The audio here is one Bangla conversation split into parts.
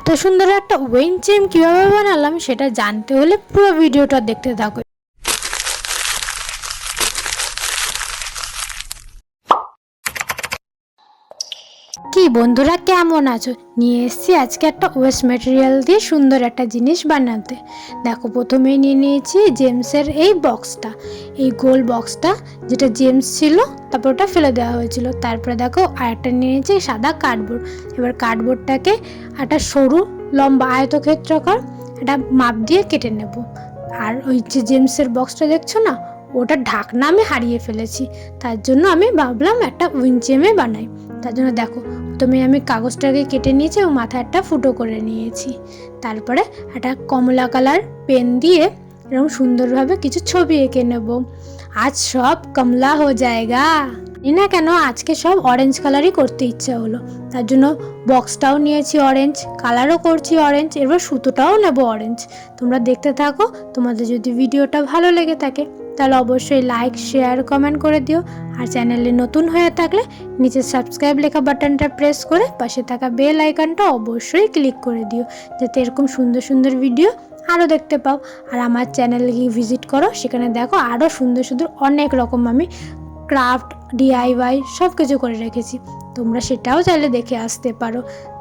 এত সুন্দর একটা উইন্ড চিম কীভাবে বানালাম সেটা জানতে হলে পুরো ভিডিওটা দেখতে থাকো। কি বন্ধুরা, কেমন আছো? নিয়ে এসেছি আজকে একটা ওয়েস্ট ম্যাটেরিয়াল দিয়ে সুন্দর একটা জিনিস বানাতে। দেখো, প্রথমেই নিয়ে নিয়েছি জেমসের এই বক্সটা, এই গোল বক্সটা যেটা জেমস ছিল, তারপর ওটা ফেলে দেওয়া হয়েছিল। তারপরে দেখো আরেকটা নিয়ে নিয়েছি সাদা কার্ডবোর্ড। এবার কার্ডবোর্ডটাকে একটা সরু লম্বা আয়তক্ষেত্রাকার একটা মাপ দিয়ে কেটে নেব। আর ওই যে জেমসের বক্সটা দেখছো না, ওটার ঢাকনা আমি হারিয়ে ফেলেছি, তার জন্য আমি ভাবলাম একটা উইন্ড চিমে বানাই। তার জন্য দেখো, প্রথমে আমি কাগজটাকে কেটে নিয়েছি এবং মাথায় একটা ফুটো করে নিয়েছি। তারপরে একটা কমলা কালার পেন দিয়ে এরকম সুন্দরভাবে কিছু ছবি এঁকে নেব। আজ সব কমলা হয়ে যায়গা। না কেন আজকে সব অরেঞ্জ কালারই করতে ইচ্ছা হলো, তার জন্য বক্সটাও নিয়েছি অরেঞ্জ, কালারও করছি অরেঞ্জ, এবার সুতোটাও নেব অরেঞ্জ। তোমরা দেখতে থাকো। তোমাদের যদি ভিডিওটা ভালো লেগে থাকে তাহলে অবশ্যই লাইক, শেয়ার, কমেন্ট করে দিও। আর চ্যানেলে নতুন হয়ে থাকলে নিচে সাবস্ক্রাইব লেখা বাটনটা প্রেস করে পাশে থাকা বেল আইকনটা অবশ্যই ক্লিক করে দিও, যাতে এরকম সুন্দর সুন্দর ভিডিও আরও দেখতে পাও। আর আমার চ্যানেলে গিয়ে ভিজিট করো, সেখানে দেখো আরও সুন্দর সুন্দর অনেক রকম আমি ক্রাফট, ডিআইওয়াই সব কিছু করে রেখেছি, তোমরা সেটাও চাইলে দেখে আসতে পারো।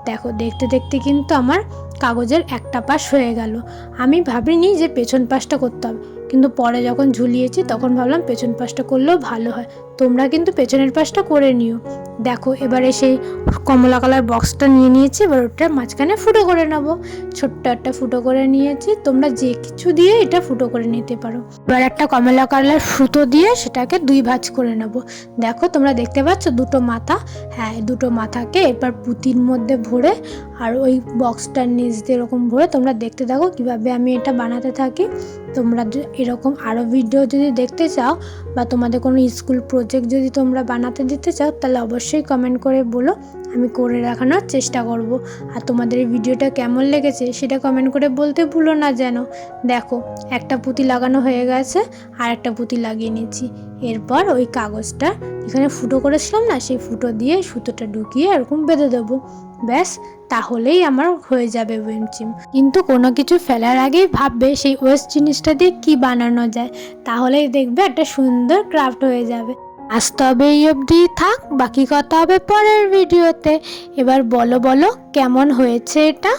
দেখো, দেখতে দেখতে কিন্তু আমার কাগজের একটা পাশ হয়ে গেল। আমি ভাবিনি যে পেছন পাশটা করতে হবে, কিন্তু পরে যখন ঝুলিয়েছি তখন ভাবলাম পেছন পাশটা করলেও ভালো হয়। তোমরা কিন্তু পেছনের পাশটা করে নিও। দেখো, এবারে সেই কমলা কালার বক্সটা নিয়ে নিয়েছি, এবার ওটা মাঝখানে ফুটো করে নেবো। ছোট্ট একটা ফুটো করে নিয়েছি, তোমরা যে কিছু দিয়ে এটা ফুটো করে নিতে পারো। এবার একটা কমলা কালার সুতো দিয়ে সেটাকে দুই ভাঁজ করে নেব। দেখো, তোমরা দেখতে পাচ্ছ দুটো মাথা। হ্যাঁ, দুটো মাথাকে এবার পুঁতির মধ্যে ভরে আর ওই বক্সটার নিচ দিয়ে এরকম ভরে তোমরা দেখতে থাকো কীভাবে আমি এটা বানাতে থাকি। তোমরা এরকম আরও ভিডিও যদি দেখতে চাও বা তোমাদের কোনো স্কুল প্রজেক্ট যদি তোমরা বানাতে দিতে চাও তাহলে অবশ্যই কমেন্ট করে বলো, আমি করে দেখানোর চেষ্টা করব। আর তোমাদের এই ভিডিওটা কেমন লেগেছে সেটা কমেন্ট করে বলতে ভুলো না যেন। দেখো, একটা পুঁতি লাগানো হয়ে গেছে, আর একটা পুঁতি লাগিয়ে নিয়েছি। এরপর ওই কাগজটা যেখানে ফুটো করেছিলাম না, সেই ফুটো দিয়ে সুতোটা ঢুকিয়ে এরকম বেঁধে দেবো। ব্যাস, তাহলেই আমার হয়ে যাবে উইন্ড চিম। কিন্তু কোনো কিছু ফেলার আগেই ভাববে সেই ওয়েস্ট জিনিসটা দিয়ে কী বানানো যায়, তাহলেই দেখবে একটা সুন্দর ক্রাফট হয়ে যাবে। আজ তবে এই অবধি থাক, বাকি কথা হবে পরের ভিডিওতে। এবার বলো কেমন হয়েছে এটা।